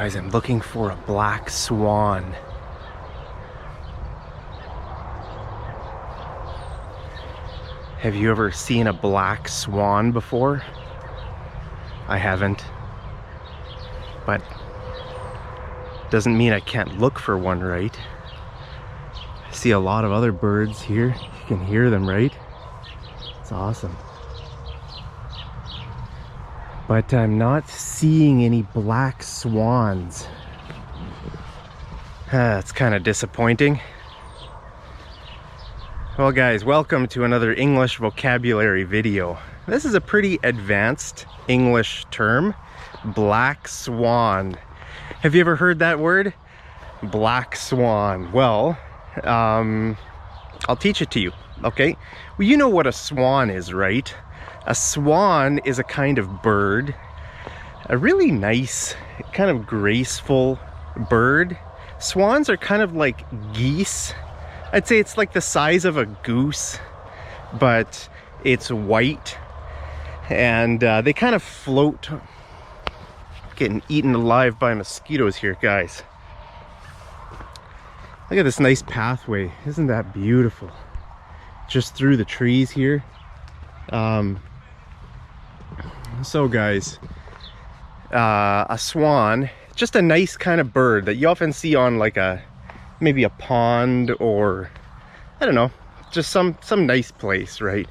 Guys, I'm looking for a black swan. Have you ever seen a black swan before? I haven't. But doesn't mean I can't look for one, right? I see a lot of other birds here. You can hear them, right? It's awesome. But I'm not seeing any black swans. It's kind of disappointing. Well guys, welcome to another English vocabulary video. This is a pretty advanced English term, black swan. Have you ever heard that word? Black swan. Well, I'll teach it to you, okay? Well, you know what a swan is, right? A swan is a kind of bird, a really nice, kind of graceful bird. Swans are kind of like geese. I'd say it's like the size of a goose, but it's white, and they kind of float. Getting eaten alive by mosquitoes here, guys. Look at this nice pathway. Isn't that beautiful? Just through the trees here. So guys, a swan, just a nice kind of bird that you often see on like maybe a pond, or I don't know, just some nice place, right?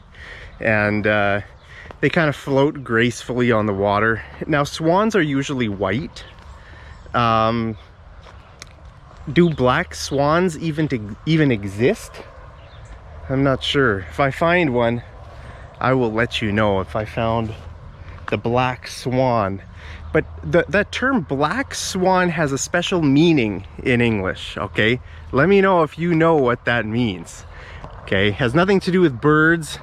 And they kind of float gracefully on the water. Now swans are usually white. Do black swans even exist? I'm not sure. If I find one, I will let you know if I found the black swan. But that term black swan has a special meaning in English, okay? Let me know if you know what that means, okay? Has nothing to do with birds,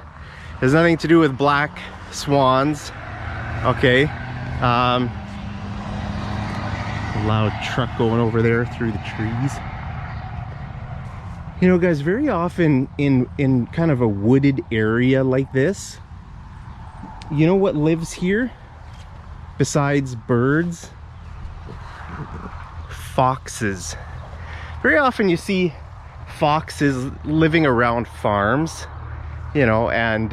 has nothing to do with black swans, okay? Loud truck going over there through the trees. You know guys, very often in kind of a wooded area like this, you know what lives here besides birds? Foxes. Very often you see foxes living around farms, you know, and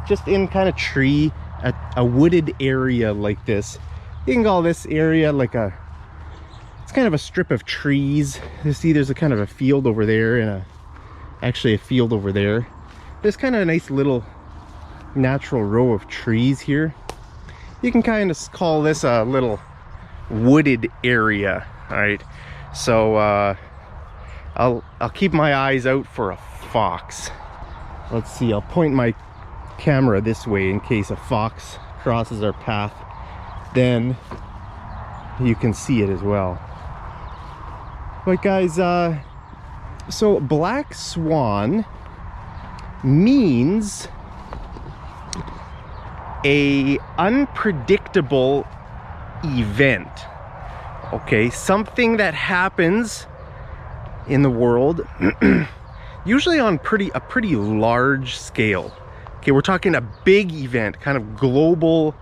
just in kind of a wooded area like this. You can call this area like it's kind of a strip of trees. You see there's a kind of a field over there and actually a field over there. There's kind of a nice little natural row of trees here. You can kind of call this a little wooded area. All right, so I'll keep my eyes out for a fox. Let's see, I'll point my camera this way in case a fox crosses our path, then you can see it as well. But guys, so black swan means a unpredictable event, okay? Something that happens in the world usually on a pretty large scale. Okay, we're talking a big event, kind of global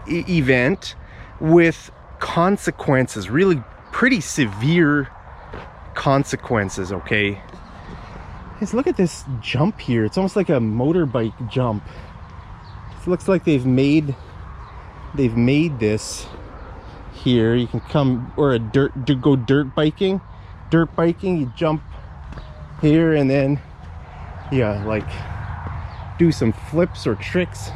event with consequences, really pretty severe consequences, okay? Just look at this jump here. It's almost like a motorbike jump. It looks like they've made this here. You can come, or go dirt biking. Dirt biking, you jump here and then like do some flips or tricks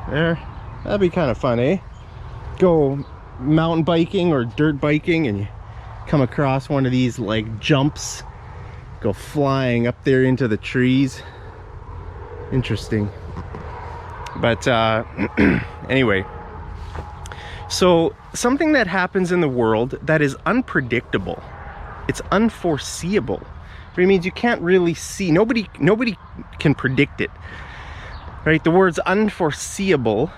there. That'd be kind of fun, eh? Go mountain biking or dirt biking and you come across one of these like jumps, go flying up there into the trees. Interesting. But anyway, so something that happens in the world that is unpredictable, it's unforeseeable. It means you can't really see, nobody can predict it, right? The words unforeseeable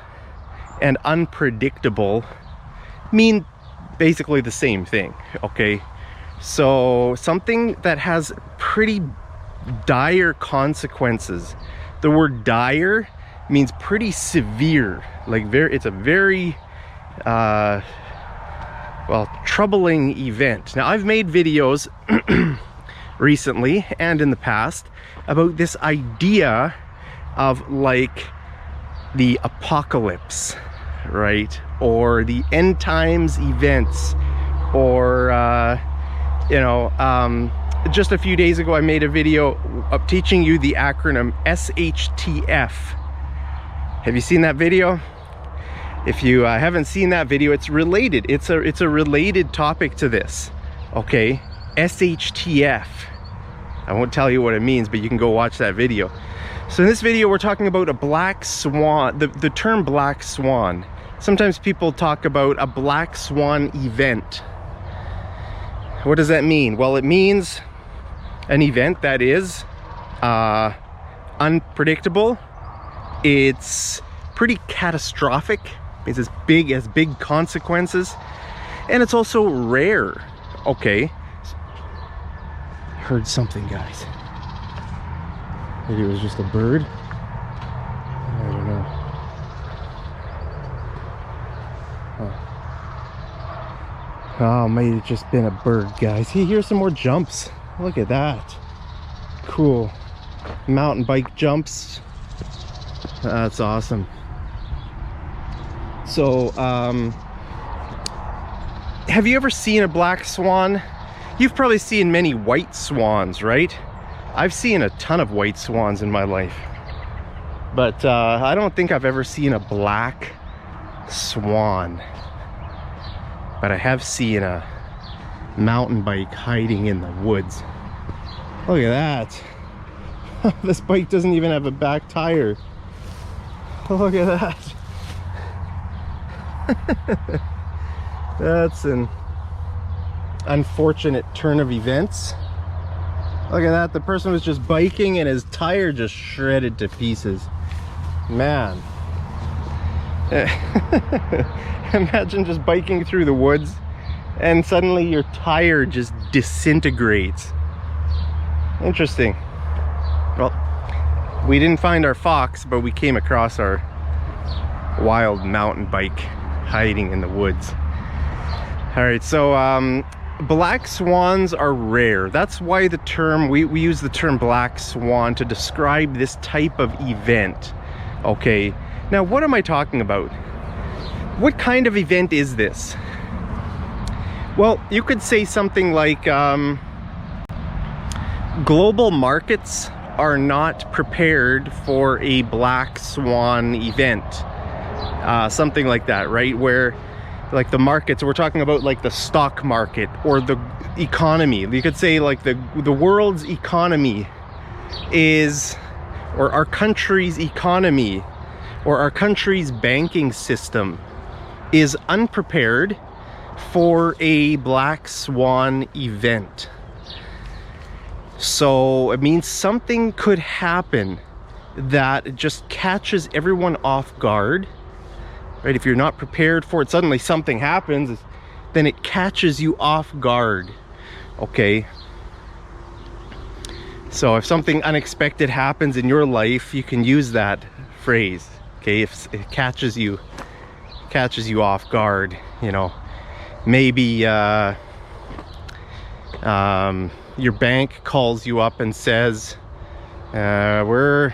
and unpredictable mean basically the same thing, okay? So something that has pretty dire consequences. The word dire means pretty severe, like it's a very well, troubling event. Now, I've made videos recently and in the past about this idea of like the apocalypse, right? Or the end times events, or just a few days ago I made a video of teaching you the acronym SHTF. Have you seen that video? If you haven't seen that video, it's related. It's a related topic to this. Okay, SHTF. I won't tell you what it means, but you can go watch that video. So in this video, we're talking about a black swan. The term black swan. Sometimes people talk about a black swan event. What does that mean? Well, it means an event that is unpredictable. It's pretty catastrophic. It's as big consequences, and it's also rare. Okay, heard something, guys. Maybe it was just a bird. I don't know. Oh, might have just been a bird, guys. Here's some more jumps. Look at that. Cool. Mountain bike jumps. That's awesome. So, have you ever seen a black swan? You've probably seen many white swans, right? I've seen a ton of white swans in my life. But I don't think I've ever seen a black swan. But I have seen a mountain bike hiding in the woods. Look at that. This bike doesn't even have a back tire. Look at that. That's an unfortunate turn of events. Look at that. The person was just biking and his tire just shredded to pieces. Man. Imagine just biking through the woods and suddenly your tire just disintegrates. Interesting. Well, we didn't find our fox, but we came across our wild mountain bike hiding in the woods. All right, so black swans are rare. That's why the term, we use the term black swan to describe this type of event. Okay, now what am I talking about? What kind of event is this? Well, you could say something like global markets are not prepared for a black swan event. Something like that, right? Where like the markets, we're talking about like the stock market or the economy. You could say like the world's economy is, or our country's economy, or our country's banking system is unprepared for a black swan event. So it means something could happen that just catches everyone off guard, right? If you're not prepared for it, suddenly something happens, then it catches you off guard. Okay, so if something unexpected happens in your life, you can use that phrase. Okay, if it catches you off guard, you know, maybe your bank calls you up and says, we're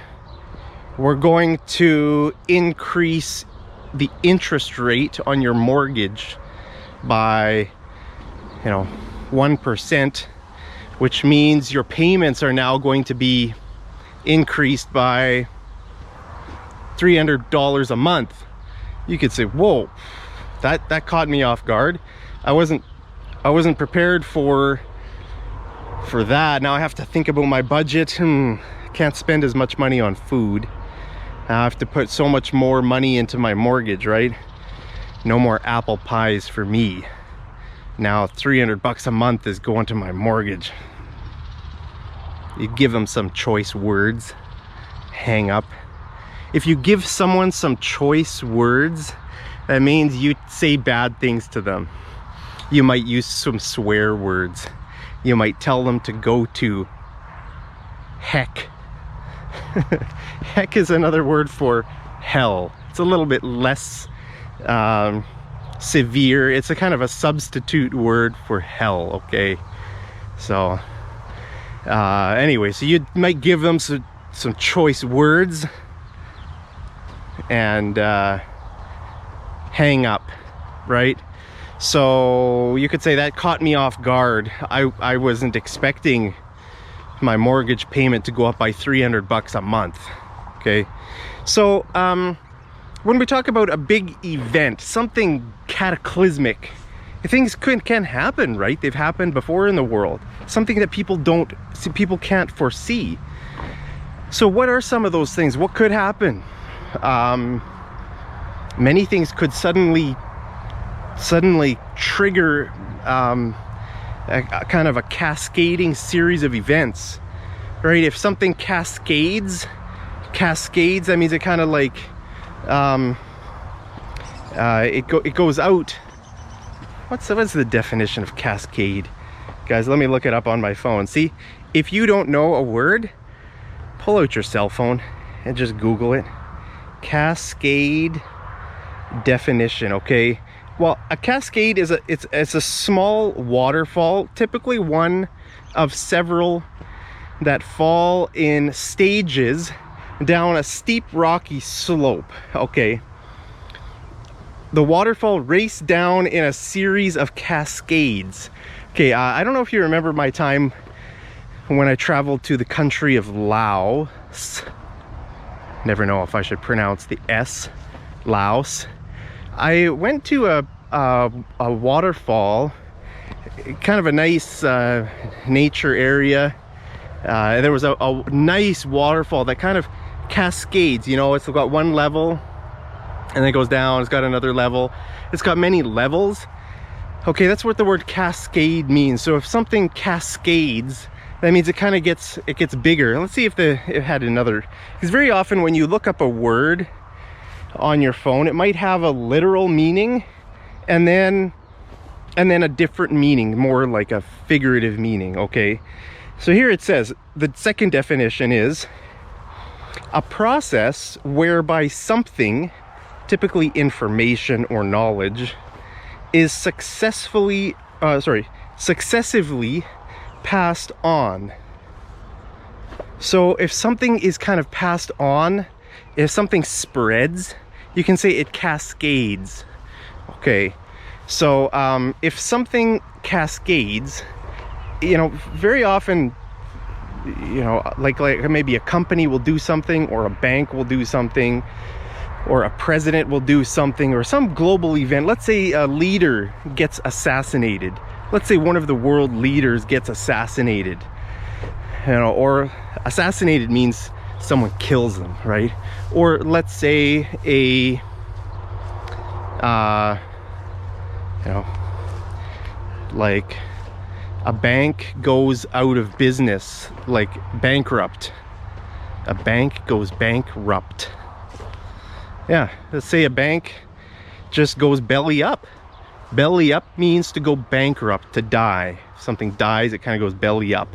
going to increase the interest rate on your mortgage by, 1%, which means your payments are now going to be increased by $300 a month. You could say, whoa, that caught me off guard. I wasn't prepared for that. Now I have to think about my budget. Can't spend as much money on food. I have to put so much more money into my mortgage, right? No more apple pies for me. Now $300 a month is going to my mortgage. You give them some choice words, hang up. If you give someone some choice words, that means you say bad things to them. You might use some swear words. You might tell them to go to heck. Heck is another word for hell. It's a little bit less severe. It's a kind of a substitute word for hell, okay? So anyway, so you might give them some choice words and hang up, right? So you could say that caught me off guard. I wasn't expecting my mortgage payment to go up by $300 a month. Okay, so when we talk about a big event, something cataclysmic, things can happen, right? They've happened before in the world. Something that people can't foresee. So what are some of those things? What could happen? Many things could suddenly trigger a kind of a cascading series of events, right? If something cascades, that means it kind of like it goes out. What's the definition of cascade, guys? Let me look it up on my phone. See, if you don't know a word, pull out your cell phone and just Google it. Cascade definition. Okay, well, a cascade is it's a small waterfall, typically one of several that fall in stages down a steep rocky slope. Okay, the waterfall raced down in a series of cascades. Okay, I don't know if you remember my time when I traveled to the country of Laos. Never know if I should pronounce the S. Laos. I went to a waterfall, kind of a nice nature area. There was a nice waterfall that kind of cascades, you know. It's got one level and then it goes down. It's got another level. It's got many levels. Okay, that's what the word cascade means. So if something cascades, that means it kind of gets bigger. Let's see if it had another, because very often when you look up a word on your phone, it might have a literal meaning and then a different meaning, more like a figurative meaning. Okay, so here it says the second definition is a process whereby something, typically information or knowledge, is successively passed on. So if something is kind of passed on, if something spreads, you can say it cascades. Okay, so if something cascades, you know, very often, you know, like maybe a company will do something, or a bank will do something, or a president will do something, or some global event. Let's say a leader gets assassinated. Let's say one of the world leaders gets assassinated, you know, or assassinated means someone kills them, right? Or let's say you know, like a bank goes out of business, like bankrupt. A bank goes bankrupt. Yeah, let's say a bank just goes belly up. Belly up means to go bankrupt, to die. If something dies, it kind of goes belly up.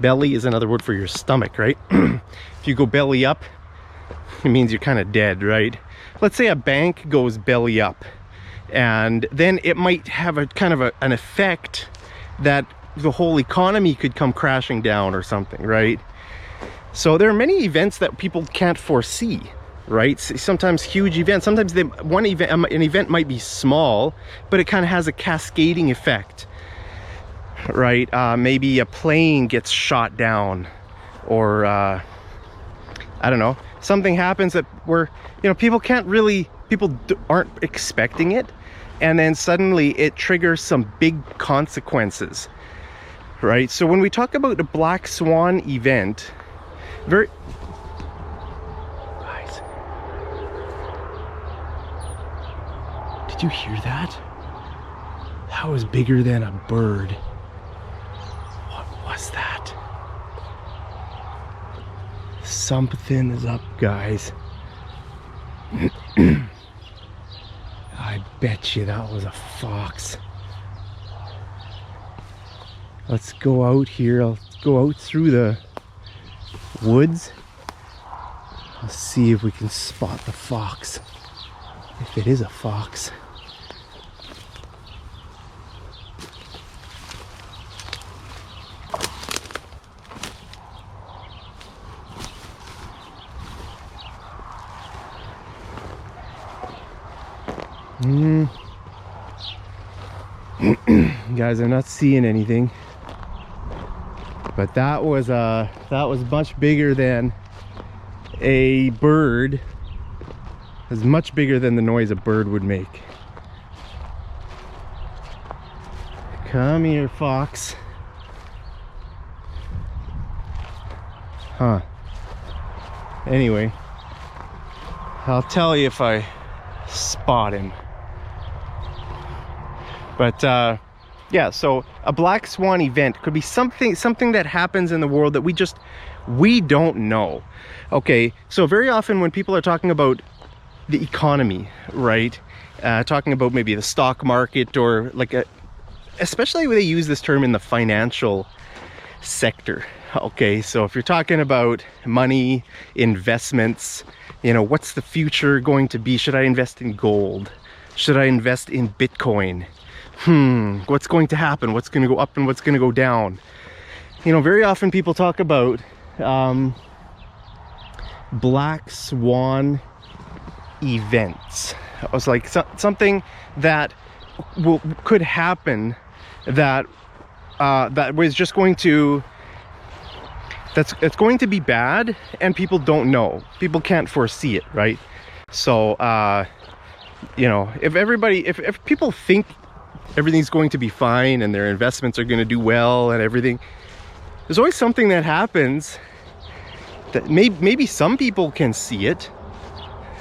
Belly is another word for your stomach, right? If you go belly up, it means you're kind of dead, right? Let's say a bank goes belly up, and then it might have a kind of an effect that the whole economy could come crashing down or something, right? So there are many events that people can't foresee, right? Sometimes huge events, sometimes an event might be small, but it kind of has a cascading effect, right? Maybe a plane gets shot down, or I don't know, something happens that where, you know, people aren't expecting it, and then suddenly it triggers some big consequences, right? So when we talk about the black swan event, guys, did you hear that? That was bigger than a bird. What was that? Something is up, guys. I bet you that was a fox. Let's go out here. I'll go out through the woods. I'll see if we can spot the fox. If it is a fox. Guys, I'm not seeing anything, but that was much bigger than a bird. It was much bigger than the noise a bird would make. Come here, fox. Huh. Anyway, I'll tell you if I spot him. But yeah, so a black swan event could be something that happens in the world that we don't know. Okay, so very often when people are talking about the economy, right, talking about maybe the stock market, or like especially when they use this term in the financial sector. Okay, so if you're talking about money, investments, you know, what's the future going to be? Should I invest in gold? Should I invest in Bitcoin? What's going to happen? What's going to go up and what's going to go down? You know, very often people talk about black swan events. It was like something that could happen that was just going to it's going to be bad, and people don't know. People can't foresee it, right? So you know, if people think everything's going to be fine and their investments are going to do well and everything, there's always something that happens that maybe some people can see it,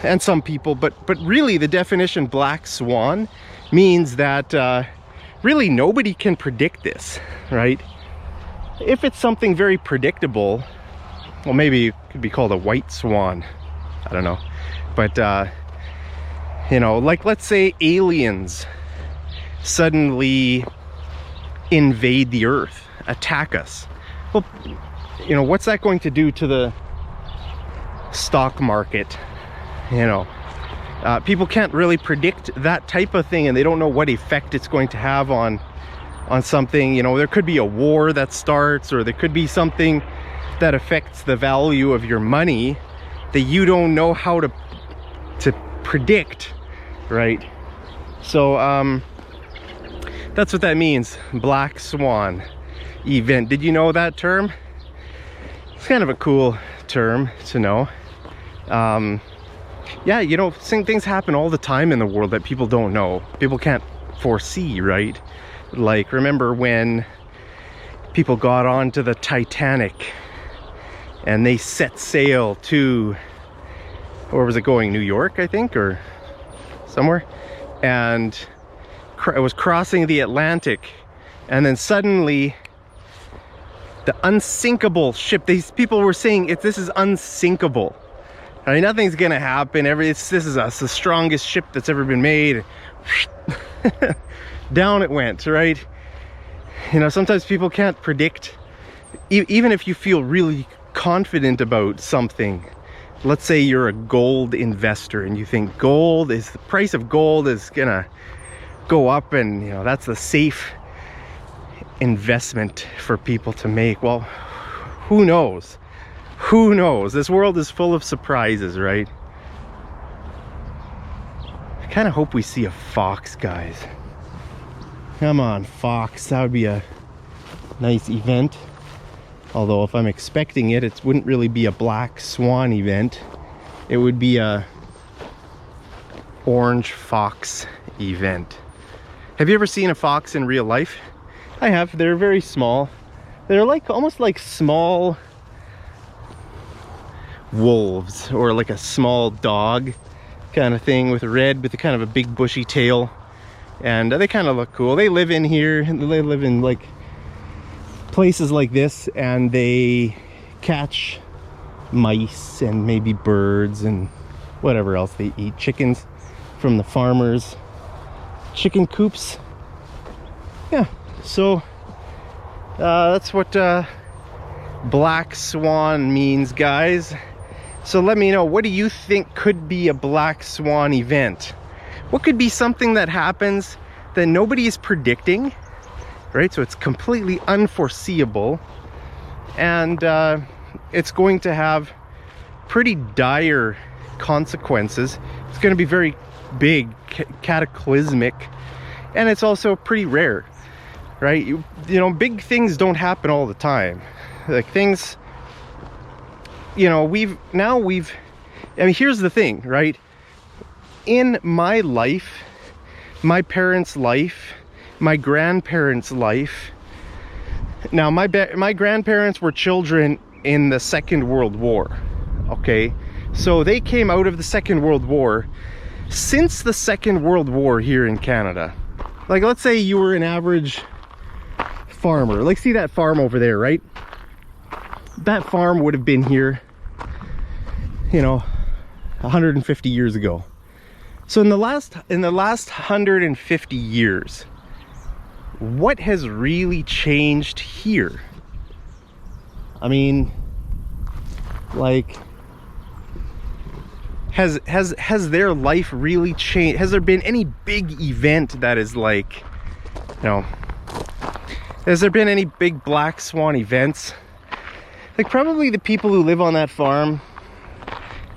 and some people, but really the definition black swan means that really nobody can predict this, right? If it's something very predictable, well, maybe it could be called a white swan, I don't know. But you know, like, let's say aliens suddenly invade the earth, attack us. Well, you know, what's that going to do to the stock market? You know, people can't really predict that type of thing, and they don't know what effect it's going to have on something. You know, there could be a war that starts, or there could be something that affects the value of your money that you don't know how to predict, right? So that's what that means, black swan event. Did you know that term? It's kind of a cool term to know. Yeah, you know, things happen all the time in the world that people don't know, people can't foresee, right? Like, remember when people got onto the Titanic and they set sail to, where was it going? New York, I think, or somewhere, and it was crossing the Atlantic, and then suddenly the unsinkable ship, these people were saying this is unsinkable. I mean, nothing's gonna happen. This is the strongest ship that's ever been made. Down it went, right? You know, sometimes people can't predict, even if you feel really confident about something. Let's say you're a gold investor and you think the price of gold is gonna go up, and you know, that's the safe investment for people to make. Well, who knows? Who knows? This world is full of surprises, right? I kind of hope we see a fox, guys. Come on, fox. That would be a nice event. Although if I'm expecting it, it wouldn't really be a black swan event. It would be a orange fox event. Have you ever seen a fox in real life? I have. They're very small. They're like almost like small wolves, or like a small dog kind of thing, with a kind of a big bushy tail, and they kind of look cool. They live in here, and they live in like places like this, and they catch mice and maybe birds and whatever else they eat. Chickens from the farmers, chicken coops. Yeah, so that's what black swan means, guys. So let me know, what do you think could be a black swan event? What could be something that happens that nobody is predicting, right? So it's completely unforeseeable, and it's going to have pretty dire consequences. It's going to be very big, cataclysmic, and it's also pretty rare, right? You know, big things don't happen all the time. Like things, you know, I mean, here's the thing, right? In my life, my parents' life, my grandparents' life. Now, my grandparents were children in the Second World War, okay? So they came out of the Second World War. Since the Second World War here in Canada, like let's say you were an average farmer. Like see that farm over there, right? That farm would have been here, you know, 150 years ago. So in the last 150 years, what has really changed here? I mean, like, has their life really changed? Has there been any big event that is like, you know, has there been any big black swan events? Like probably the people who live on that farm,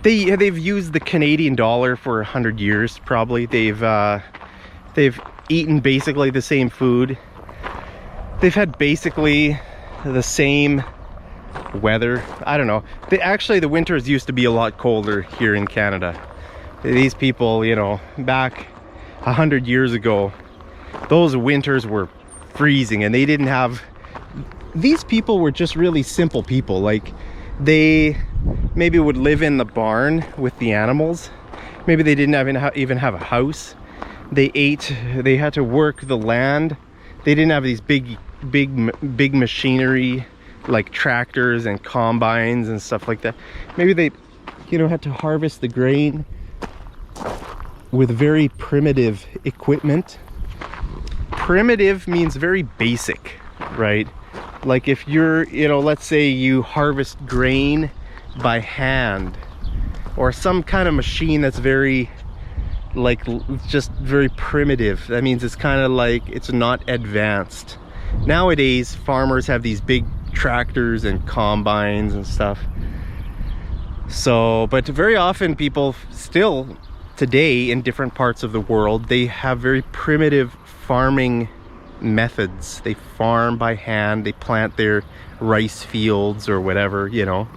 they've used the Canadian dollar for 100 years. Probably they've eaten basically the same food. They've had basically the same weather. I don't know. Actually, the winters used to be a lot colder here in Canada. These people, you know, back 100 years ago, those winters were freezing, and they didn't have. These people were just really simple people. Like they maybe would live in the barn with the animals. Maybe they didn't even have a house. They had to work the land. They didn't have these big machinery like tractors and combines and stuff like that. Maybe they, you know, had to harvest the grain with very primitive equipment. Primitive means very basic, right? Like if you're, you know, let's say you harvest grain by hand or some kind of machine that's very, like, just very primitive. That means it's kind of like, it's not advanced. Nowadays, farmers have these big tractors and combines and stuff. So, but very often people still today in different parts of the world, they have very primitive farming methods. They farm by hand. They plant their rice fields or whatever, you know.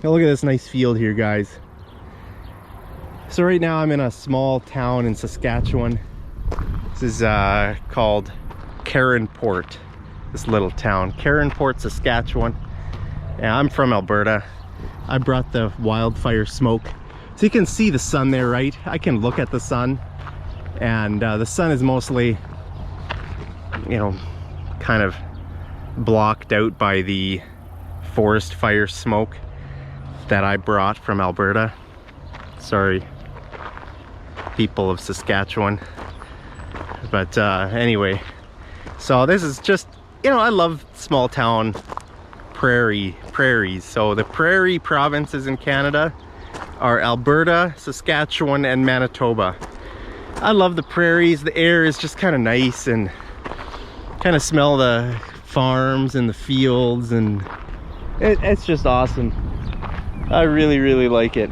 Look at this nice field here, guys. So right now I'm in a small town in Saskatchewan. This is called Caronport, this little town. Caronport, Saskatchewan. Yeah, I'm from Alberta. I brought the wildfire smoke. So you can see the sun there, right? I can look at the sun. And the sun is mostly, you know, kind of blocked out by the forest fire smoke that I brought from Alberta. Sorry, people of Saskatchewan. But anyway, so this is just, you know, I love small town prairies. So the prairie provinces in Canada are Alberta, Saskatchewan, and Manitoba. I love the prairies. The air is just kind of nice, and kind of smell the farms and the fields, and it's just awesome. I really like it.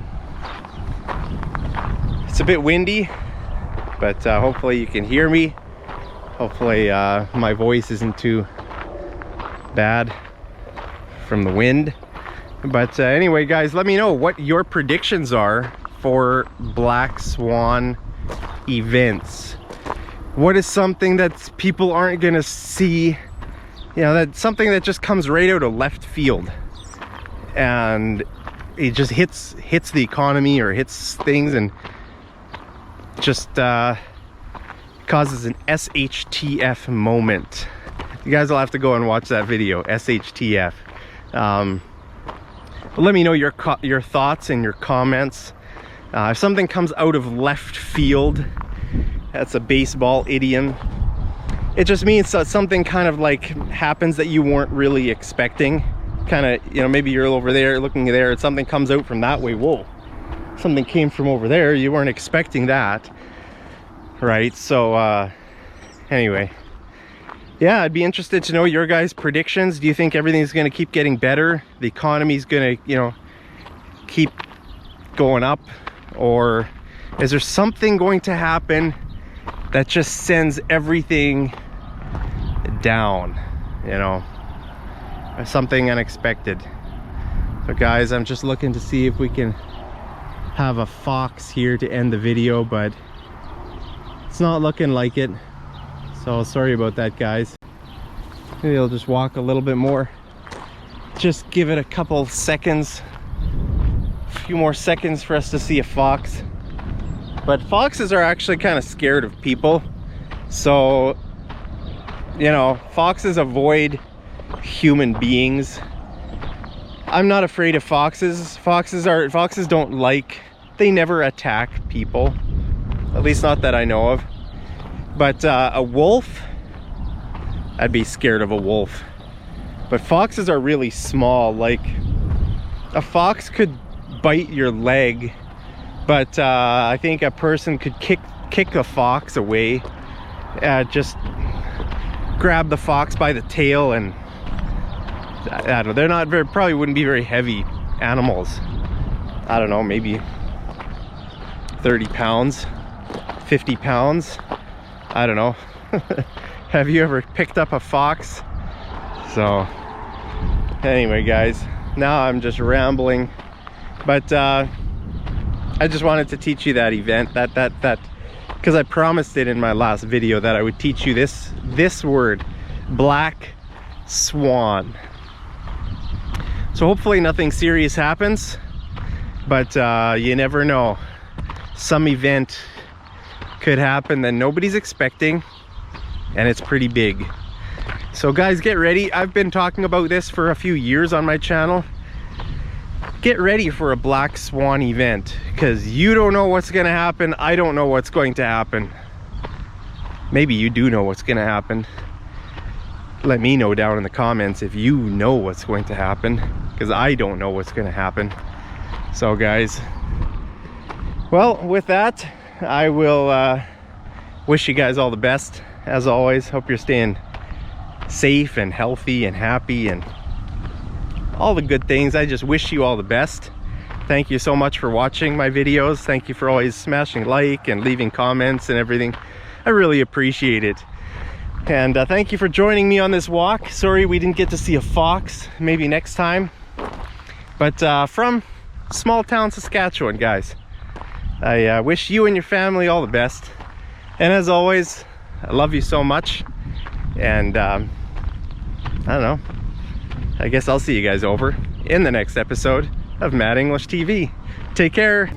It's a bit windy, but hopefully you can hear me. Hopefully my voice isn't too bad from the wind. But anyway, guys, let me know what your predictions are for black swan events. What is something that people aren't gonna see, you know, that's something that just comes right out of left field, and it just hits the economy or hits things, and just causes an SHTF moment. You guys will have to go and watch that video, SHTF. But let me know your thoughts and your comments. If something comes out of left field, that's a baseball idiom. It just means that something kind of like happens that you weren't really expecting. Kind of, you know, maybe you're over there looking there and something comes out from that way. Whoa, something came from over there. You weren't expecting that, right? So anyway, yeah, I'd be interested to know your guys' predictions. Do you think everything's going to keep getting better? The economy's going to, you know, keep going up? Or Is there something going to happen that just sends everything down, you know, something unexpected? So guys, I'm just looking to see if we can have a fox here to end the video, but it's not looking like it. So sorry about that, guys. Maybe I'll just walk a little bit more. Just give it a couple seconds, a few more seconds for us to see a fox. But foxes are actually kind of scared of people. So, you know, foxes avoid human beings. I'm not afraid of foxes. Foxes don't like, they never attack people. At least not that I know of. But a wolf, I'd be scared of a wolf. But foxes are really small. Like, a fox could bite your leg, but I think a person could kick a fox away. Just grab the fox by the tail, and I don't know, they're not very, probably wouldn't be very heavy animals. I don't know, maybe 30 pounds, 50 pounds. I don't know. Have you ever picked up a fox? So anyway, guys, now I'm just rambling, but I just wanted to teach you that event, that because I promised it in my last video that I would teach you this word, black swan. So hopefully nothing serious happens, but you never know. Some event could happen that nobody's expecting, and it's pretty big. So guys, get ready. I've been talking about this for a few years on my channel. Get ready for a black swan event, because you don't know what's gonna happen. I don't know what's going to happen. Maybe you do know what's gonna happen. Let me know down in the comments if you know what's going to happen, because I don't know what's gonna happen. So guys, well, with that, I will wish you guys all the best. As always, hope you're staying safe and healthy and happy and all the good things. I just wish you all the best. Thank you so much for watching my videos. Thank you for always smashing like and leaving comments and everything. I really appreciate it. And thank you for joining me on this walk. Sorry we didn't get to see a fox. Maybe next time. But from small town Saskatchewan, guys, I wish you and your family all the best. And as always, I love you so much. And I don't know, I guess I'll see you guys over in the next episode of Mad English TV. Take care.